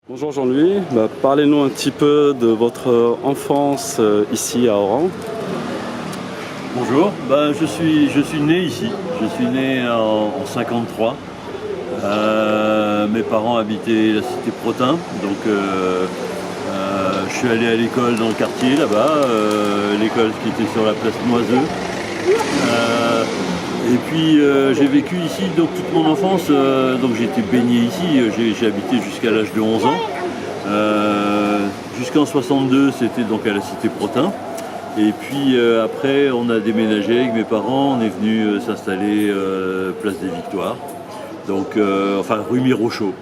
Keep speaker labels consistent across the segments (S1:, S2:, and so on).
S1: Bonjour Jean-Louis, parlez-nous un petit peu de votre enfance ici à Oran.
S2: Bonjour, je suis né ici, je suis né en 53. Mes parents habitaient la cité Protin, donc je suis allé à l'école dans le quartier là-bas, l'école qui était sur la place Noiseux. Et puis j'ai vécu ici donc toute mon enfance, donc j'ai été baigné ici, j'ai habité jusqu'à l'âge de 11 ans. Jusqu'en 62 c'était donc à la cité Protin. Et puis après on a déménagé avec mes parents, on est venu s'installer place des Victoires, donc rue Mirochaud.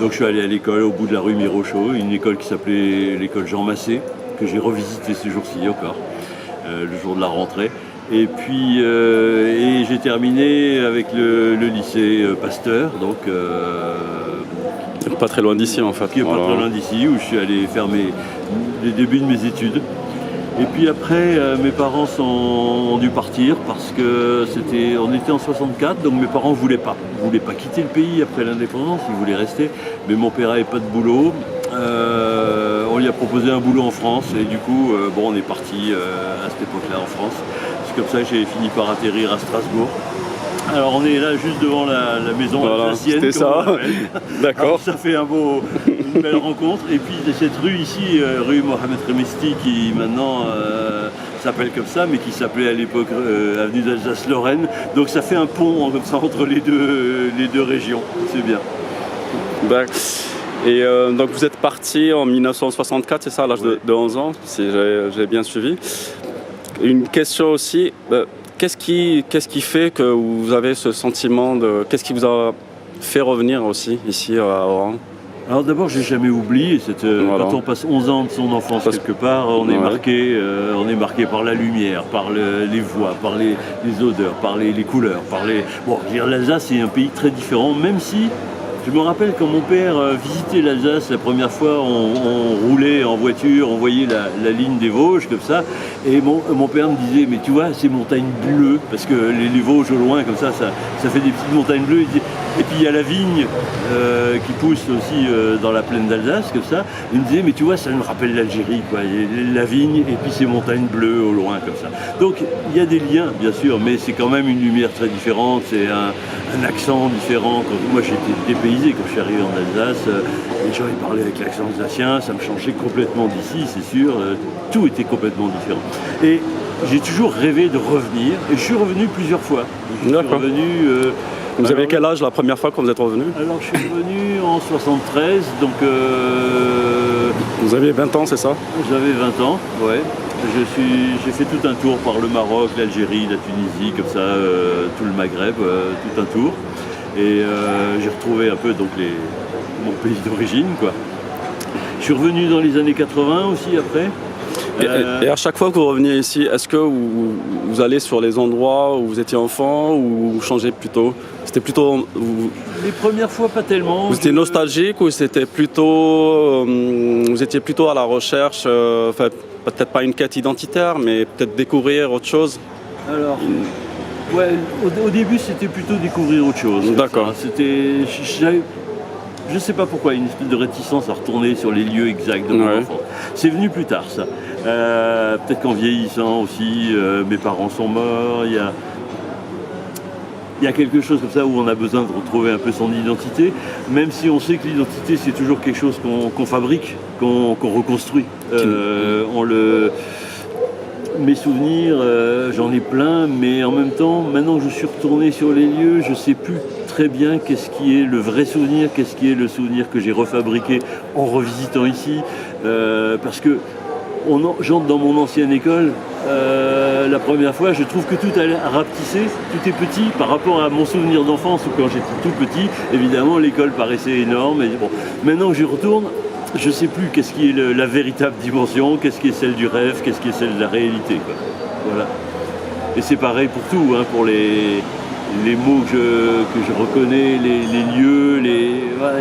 S2: Donc je suis allé à l'école au bout de la rue Mirochaud, une école qui s'appelait l'école Jean Massé, que j'ai revisité ces jours-ci encore, le jour de la rentrée. Et puis j'ai terminé avec le lycée Pasteur, donc
S1: Pas très loin d'ici en fait.
S2: qui est pas très loin d'ici, où je suis allé faire les débuts de mes études. Et puis après, mes parents ont dû partir parce que on était en 64, donc mes parents voulaient pas quitter le pays après l'indépendance, ils voulaient rester. Mais mon père n'avait pas de boulot. On lui a proposé un boulot en France et du coup, on est parti à cette époque-là en France. C'est comme ça que j'ai fini par atterrir à Strasbourg. Alors on est là juste devant la maison alsacienne.
S1: C'était ça. D'accord.
S2: Ça fait une belle rencontre. Et puis cette rue ici, rue Mohamed Remesti, qui maintenant s'appelle comme ça, mais qui s'appelait à l'époque avenue d'Alsace-Lorraine. Donc ça fait un pont comme ça entre les deux régions. C'est bien.
S1: Et donc vous êtes parti en 1964, c'est ça, à l'âge de 11 ans, si j'ai bien suivi. Une question aussi. Qu'est-ce qui fait que vous avez ce sentiment qu'est-ce qui vous a fait revenir aussi ici à Oran?
S2: Alors d'abord, j'ai jamais oublié,
S1: Voilà.
S2: Quand on passe 11 ans de son enfance quelque part, on est marqué par la lumière, par les voix, par les odeurs, par les couleurs, l'Alsace c'est un pays très différent, même si je me rappelle quand mon père visitait l'Alsace la première fois, on roulait en voiture, on voyait la ligne des Vosges comme ça, et mon père me disait, mais tu vois, ces montagnes bleues, parce que les Vosges au loin comme ça fait des petites montagnes bleues, et puis il y a la vigne qui pousse aussi dans la plaine d'Alsace comme ça, il me disait, mais tu vois, ça me rappelle l'Algérie, quoi, la vigne et puis ces montagnes bleues au loin comme ça. Donc il y a des liens, bien sûr, mais c'est quand même une lumière très différente, c'est un accent différent. Moi j'étais dépaysé quand je suis arrivé en Alsace, les gens ils parlaient avec l'accent alsacien, ça me changeait complètement d'ici, c'est sûr, tout était complètement différent. Et j'ai toujours rêvé de revenir, et je suis revenu plusieurs fois.
S1: Vous avez quel âge la première fois quand vous êtes revenu?
S2: Alors je suis revenu en 73, donc...
S1: Vous aviez 20 ans, c'est ça?
S2: J'avais 20 ans, ouais. J'ai fait tout un tour par le Maroc, l'Algérie, la Tunisie, comme ça, tout le Maghreb, tout un tour. Et j'ai retrouvé un peu donc mon pays d'origine, quoi. Je suis revenu dans les années 80 aussi après.
S1: Et à chaque fois que vous reveniez ici, est-ce que vous allez sur les endroits où vous étiez enfant ou vous changez plutôt? C'était plutôt...
S2: Les premières fois, pas tellement.
S1: Vous étiez nostalgique ou c'était plutôt... vous étiez plutôt à la recherche, peut-être pas une quête identitaire, mais peut-être découvrir autre chose?
S2: Alors... Ouais, au début c'était plutôt découvrir autre chose.
S1: D'accord.
S2: Je sais pas pourquoi, une espèce de réticence à retourner sur les lieux exacts de mon enfance. C'est venu plus tard ça. Peut-être qu'en vieillissant aussi, mes parents sont morts, il y a quelque chose comme ça où on a besoin de retrouver un peu son identité, même si on sait que l'identité c'est toujours quelque chose qu'on fabrique, qu'on reconstruit. Mes souvenirs, j'en ai plein, mais en même temps, maintenant que je suis retourné sur les lieux, je ne sais plus très bien qu'est-ce qui est le vrai souvenir, qu'est-ce qui est le souvenir que j'ai refabriqué en revisitant ici, parce que j'entre dans mon ancienne école, la première fois, je trouve que tout a rapetissé, tout est petit par rapport à mon souvenir d'enfance où quand j'étais tout petit, évidemment l'école paraissait énorme, et bon, maintenant que j'y retourne, je ne sais plus qu'est-ce qui est la véritable dimension, qu'est-ce qui est celle du rêve, qu'est-ce qui est celle de la réalité, quoi. Voilà. Et c'est pareil pour tout, hein, pour les mots que je reconnais, les lieux, voilà,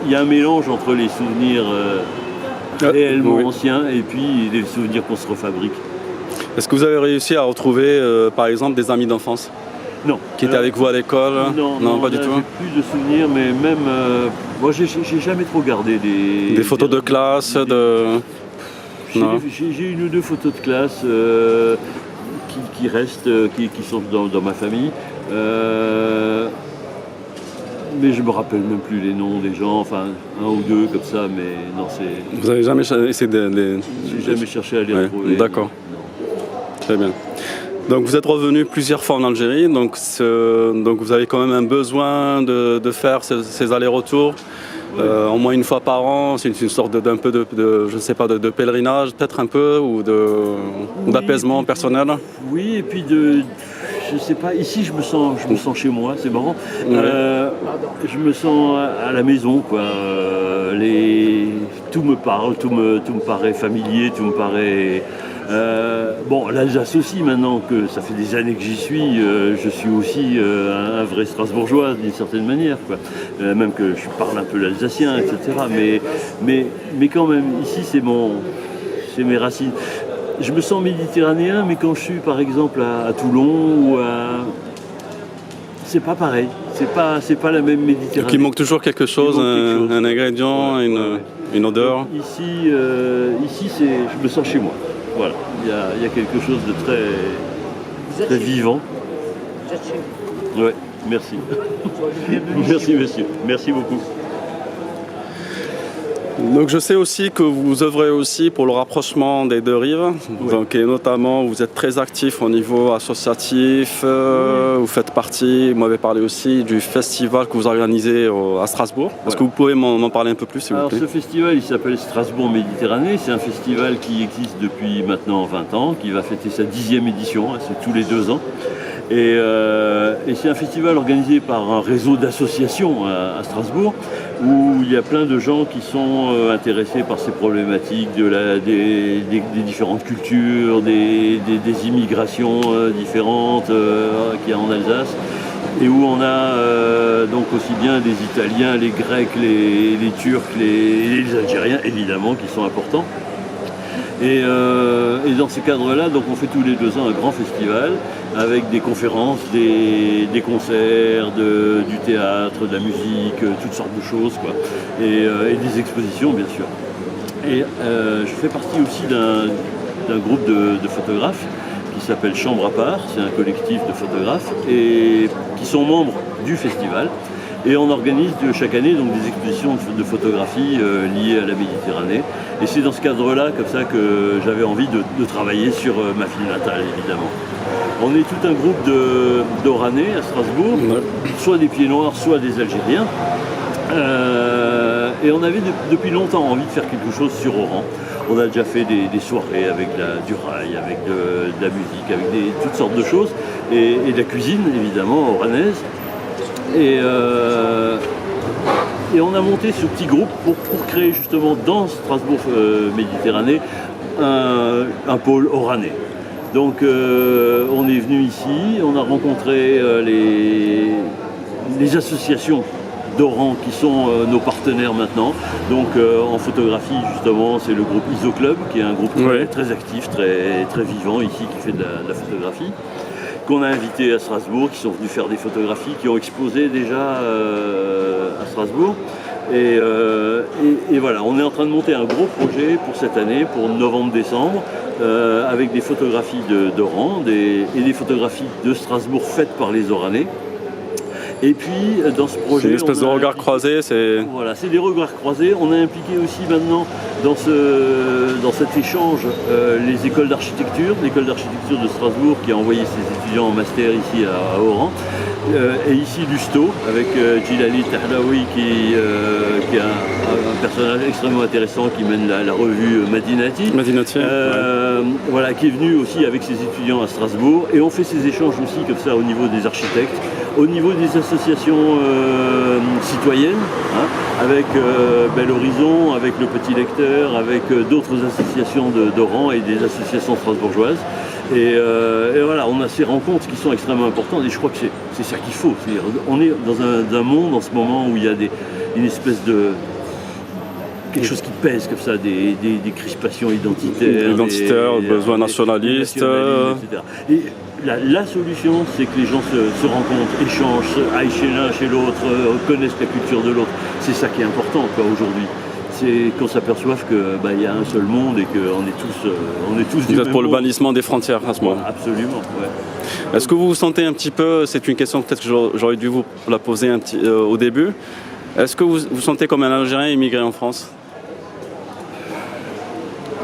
S2: il y a un mélange entre les souvenirs réellement anciens et puis les souvenirs qu'on se refabrique.
S1: Est-ce que vous avez réussi à retrouver, par exemple, des amis d'enfance?
S2: Non.
S1: Qui étaient avec vous à l'école?
S2: Non,
S1: pas du tout.
S2: J'ai plus de souvenirs, mais même Moi, j'ai jamais trop gardé
S1: des photos de classe,
S2: J'ai une ou deux photos de classe qui restent, qui sont dans ma famille. Mais je me rappelle même plus les noms des gens, enfin un ou deux comme ça, mais non, c'est...
S1: Vous n'avez jamais essayé de les...
S2: J'ai jamais cherché à les retrouver.
S1: D'accord. Très bien. Donc vous êtes revenu plusieurs fois en Algérie, donc vous avez quand même un besoin de faire ces allers-retours. Au moins une fois par an, c'est une sorte d'un peu de je sais pas, de pèlerinage peut-être un peu, ou d'apaisement personnel.
S2: Oui, et puis je sais pas, ici je me sens chez moi, c'est marrant.
S1: Ouais.
S2: Je me sens à la maison, quoi. Tout me parle, tout me paraît familier, tout me paraît... bon, l'Alsace aussi, maintenant que ça fait des années que j'y suis, je suis aussi un vrai Strasbourgeois d'une certaine manière, quoi. Même que je parle un peu l'alsacien, etc. Mais quand même, ici c'est mes racines. Je me sens méditerranéen, mais quand je suis par exemple à Toulon c'est pas pareil. C'est pas la même Méditerranée.
S1: Donc il manque toujours quelque chose, un ingrédient, une odeur.
S2: Ici, je me sens chez moi. Voilà, il y a quelque chose de très vivant.
S3: Vous êtes chez vous.
S2: Ouais, merci. Merci monsieur, merci beaucoup.
S1: Donc je sais aussi que vous œuvrez aussi pour le rapprochement des deux rives,
S2: Oui.
S1: donc, et notamment vous êtes très actif au niveau associatif, vous faites partie, vous m'avez parlé aussi du festival que vous organisez à Strasbourg. Est-ce que vous pouvez m'en parler un peu plus, s'il vous
S2: Alors
S1: plaît?
S2: ce festival, il s'appelle Strasbourg Méditerranée, c'est un festival qui existe depuis maintenant 20 ans, qui va fêter sa 10e édition, hein, c'est tous les 2 ans. Et c'est un festival organisé par un réseau d'associations à Strasbourg, où il y a plein de gens qui sont intéressés par ces problématiques des différentes cultures, des immigrations différentes qu'il y a en Alsace, et où on a donc aussi bien les Italiens, les Grecs, les Turcs, les Algériens évidemment qui sont importants. Et dans ce cadre-là, donc on fait tous les 2 ans un grand festival avec des conférences, des concerts, du théâtre, de la musique, toutes sortes de choses, quoi. Et des expositions, bien sûr. Et je fais partie aussi d'un groupe de photographes qui s'appelle Chambre à part. C'est un collectif de photographes et qui sont membres du festival. Et on organise chaque année donc, des expositions de photographie liées à la Méditerranée. Et c'est dans ce cadre-là, comme ça, que j'avais envie de travailler sur ma ville natale, évidemment. On est tout un groupe d'Oranais à Strasbourg, soit des Pieds Noirs, soit des Algériens. Et on avait depuis longtemps envie de faire quelque chose sur Oran. On a déjà fait des soirées avec du rail, avec de la musique, avec toutes sortes de choses. Et de la cuisine, évidemment, oranaise. Et on a monté ce petit groupe pour créer justement dans Strasbourg Méditerranée un pôle oranais. Donc on est venu ici, on a rencontré les associations d'Oran qui sont nos partenaires maintenant. Donc en photographie justement c'est le groupe ISO Club qui est un groupe très actif, très vivant ici qui fait de la photographie, qu'on a invité à Strasbourg, qui sont venus faire des photographies, qui ont exposé déjà à Strasbourg. Et voilà, on est en train de monter un gros projet pour cette année, pour novembre-décembre, avec des photographies d'Oran et des photographies de Strasbourg faites par les Oranais. Et puis dans ce projet,
S1: c'est une espèce de regard croisé,
S2: voilà, c'est des regards croisés. On a impliqué aussi maintenant dans cet échange les écoles d'architecture, l'école d'architecture de Strasbourg qui a envoyé ses étudiants en master ici à Oran, et ici l'USTO avec Djilali Tahlaoui qui est un personnage extrêmement intéressant qui mène la revue Madinati. Voilà, qui est venu aussi avec ses étudiants à Strasbourg, et on fait ces échanges aussi comme ça au niveau des architectes, au niveau des associations citoyennes, hein, avec Bel Horizon, avec le Petit Lecteur, avec d'autres associations d'Oran et des associations strasbourgeoises. Et voilà, on a ces rencontres qui sont extrêmement importantes, et je crois que c'est ça qu'il faut. On est dans un monde en ce moment où il y a une espèce de... quelque chose qui pèse comme ça, des crispations identitaires,
S1: besoins nationalistes,
S2: etc. Et la solution, c'est que les gens se rencontrent, échangent, aillent chez l'un, chez l'autre, connaissent la culture de l'autre. c'est ça qui est important aujourd'hui. C'est qu'on s'aperçoive qu'il y a un seul monde et qu'on est tous du
S1: Vous êtes
S2: même
S1: pour le
S2: monde.
S1: bannissement des frontières à ce moment.
S2: Absolument, ouais.
S1: Est-ce que vous vous sentez un petit peu, c'est une question peut-être que j'aurais dû vous la poser au début, est-ce que vous vous sentez comme un Algérien immigré en France?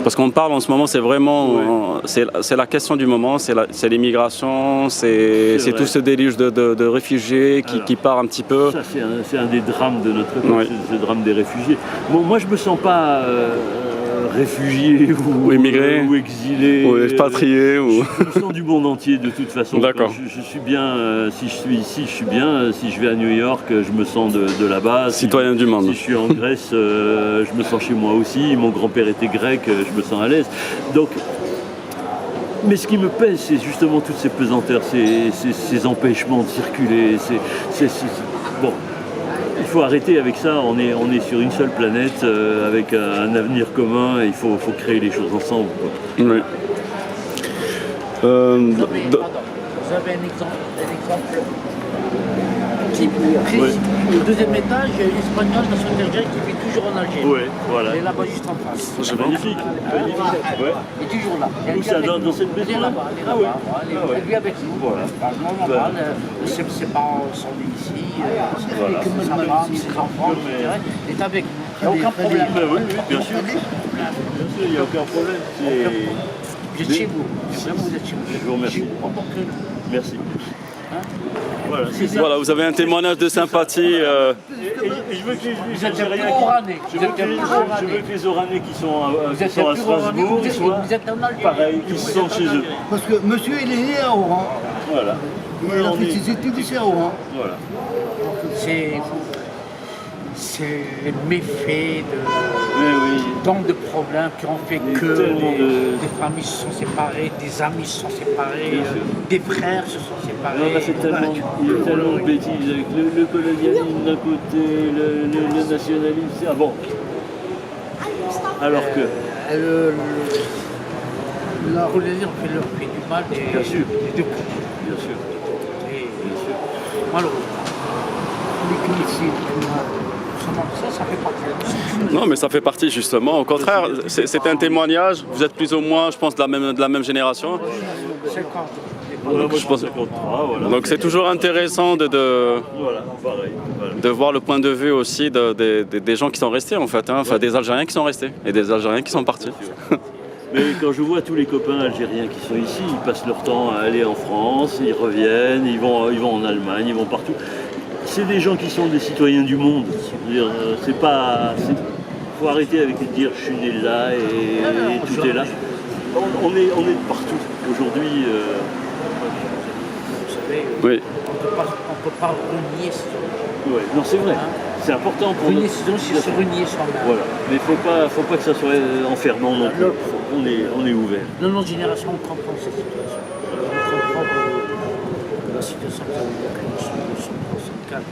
S1: Parce qu'on parle en ce moment, c'est vraiment, c'est la question du moment, c'est l'immigration, c'est tout ce déluge de réfugiés qui part un petit peu.
S2: Ça, c'est un des drames de notre époque, c'est le drame des réfugiés. Bon, moi, je me sens pas réfugié ou
S1: immigré
S2: ou exilé
S1: ou expatrié.
S2: Je me sens du monde entier de toute façon.
S1: D'accord.
S2: Je suis bien, si je suis ici, je suis bien. Si je vais à New York, je me sens de là-bas.
S1: Citoyen du monde.
S2: Si je suis en Grèce, je me sens chez moi aussi. Mon grand-père était grec, je me sens à l'aise. Donc, mais ce qui me pèse, c'est justement toutes ces pesanteurs, ces empêchements de circuler. Bon. Il faut arrêter avec ça, on est sur une seule planète avec un avenir commun et il faut créer les choses ensemble.
S1: Oui.
S3: Vous avez un exemple type précis.
S2: Ouais.
S3: Au deuxième étage, il y a une Espagnole dans son Algérie qui vit toujours en Algérie.
S2: Oui, voilà.
S3: Elle est là-bas juste en face.
S2: C'est magnifique. Ouais.
S3: Elle est toujours là.
S2: Où ça, dans cette maison?
S3: Elle est là-bas. Elle est là-bas. Elle vit avec nous.
S2: Voilà.
S3: Normal, ses parents sont nés ici.
S2: Voilà.
S3: Sa femme, ses enfants, etc. Elle est avec nous. Il n'y a aucun problème.
S2: Oui, bien sûr. Bien sûr, il n'y a aucun problème.
S3: Vous êtes chez vous. Vraiment, vous êtes chez vous.
S2: Je vous remercie. Merci. Voilà, c'est ça.
S1: Voilà, vous avez un témoignage de sympathie.
S2: Et je veux que les Algériens je veux que les Oranais qui sont à Strasbourg, ils soient pareil, qu'ils se sentent chez eux.
S4: Parce que monsieur, il est né à Oran.
S2: Voilà.
S4: Il a fait ses études ici à Oran.
S2: Voilà.
S3: C'est les méfaits
S2: Oui.
S3: tant de problèmes qui ont fait que des familles se sont séparées, des amis se sont séparés, des frères se sont séparés.
S2: Il y a tellement de bêtises avec le colonialisme d'un côté, le nationalisme. Ah bon. Alors que.
S3: La religion fait du mal des deux côtés.
S2: Bien sûr.
S3: Alors, les cliniciens, ça fait partie.
S1: Non, mais ça fait partie justement. Au contraire, c'est un témoignage. Vous êtes plus ou moins, je pense, de la même génération.
S2: Je pense 53, voilà.
S1: Donc c'est toujours intéressant
S2: Voilà, pareil. Voilà.
S1: de voir le point de vue aussi des gens qui sont restés en fait, enfin des Algériens qui sont restés et des Algériens qui sont partis.
S2: Mais quand je vois tous les copains algériens qui sont ici, ils passent leur temps à aller en France, ils reviennent, ils vont en Allemagne, ils vont partout. C'est des gens qui sont des citoyens du monde. Faut arrêter avec de dire je suis né là et tout est là. On est de partout. Aujourd'hui,
S3: Vous savez,
S1: Oui.
S3: on peut pas renier ce
S2: ouais. Non, c'est vrai. C'est important pour
S3: renier
S2: nous.
S3: c'est se renier soi-même.
S2: Voilà. Mais faut pas que ça soit enfermant non plus. On est ouvert.
S3: Dans notre génération, on comprend cette situation. On comprend que la situation que nous vivons en 1964,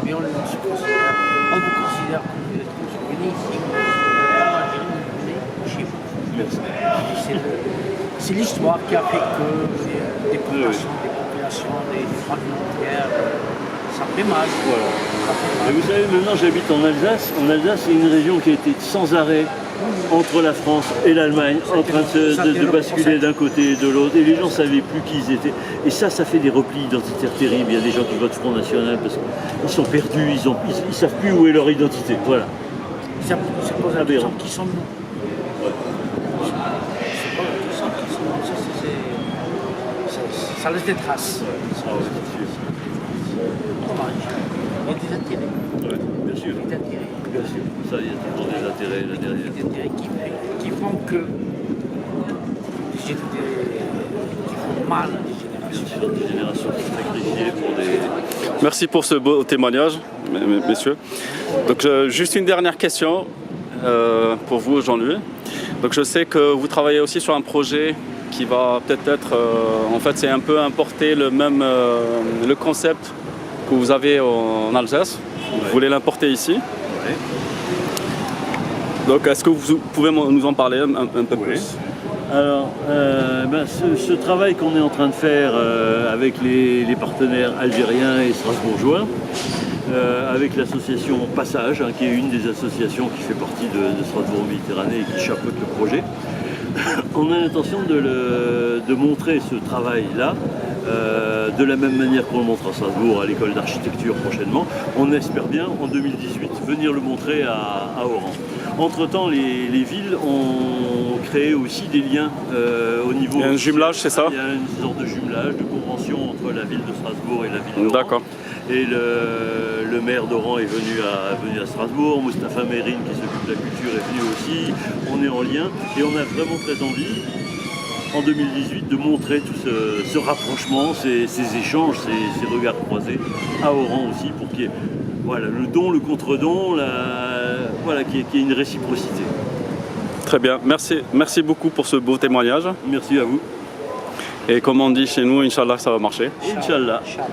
S3: mais on vous considère comme vous êtes venus ici, en Algérie, vous venez chez vous.
S2: Merci.
S3: C'est l'histoire qui a fait que des populations, des familles entières, ça fait mal.
S2: Voilà.
S3: Ça fait mal.
S2: Et vous savez, maintenant j'habite en Alsace. En Alsace, c'est une région qui a été sans arrêt entre la France et l'Allemagne, en train de basculer d'un côté et de l'autre. Et les gens ne savaient plus qui ils étaient. Et ça fait des replis identitaires terribles. Il y a des gens qui votent Front National parce qu'ils sont perdus, ils ne savent plus où est leur identité. Voilà.
S3: Ça pose la question qui sommes-nous.
S2: Ouais.
S3: C'est pas la question qui sommes-nous. Ça laisse des traces.
S2: Ah ouais, c'est sûr.
S3: Dommage. Il y a des intérêts.
S2: Ouais, bien sûr.
S3: Des intérêts.
S2: Bien sûr. Ça, il y a toujours des intérêts là derrière.
S3: Des intérêts qui font que qui font mal à des générations.
S2: Bien sûr, des générations sacrifiées pour des...
S1: Merci pour ce beau témoignage, messieurs. Donc juste une dernière question pour vous, Jean-Louis. Donc je sais que vous travaillez aussi sur un projet qui va peut-être en fait c'est un peu importer le concept que vous avez en Alsace. Vous voulez l'importer ici.
S2: Ouais.
S1: Donc est-ce que vous pouvez nous en parler un peu plus?
S2: Alors, ce travail qu'on est en train de faire avec les partenaires algériens et strasbourgeois, avec l'association Passage, qui est une des associations qui fait partie de Strasbourg Méditerranée et qui chapeaute le projet. On a l'intention de montrer ce travail-là de la même manière qu'on le montre à Strasbourg, à l'école d'architecture prochainement. On espère bien en 2018 venir le montrer à Oran. Entre-temps, les villes ont créé aussi des liens au niveau...
S1: Il y a un jumelage, c'est ça?
S2: Il y a une sorte de jumelage, de convention entre la ville de Strasbourg et la ville d'Oran.
S1: D'accord.
S2: Et le maire d'Oran est venu à Strasbourg, Moustapha Mérine qui s'occupe de la culture est venu aussi, on est en lien et on a vraiment très envie en 2018 de montrer tout ce rapprochement, ces échanges, ces regards croisés à Oran aussi pour qu'il y ait le don, le contre-don, qu'il y ait une réciprocité.
S1: Très bien, merci beaucoup pour ce beau témoignage.
S2: Merci à vous.
S1: Et comme on dit chez nous, Inch'Allah, ça va marcher.
S2: Inch'Allah.
S3: Inch'Allah.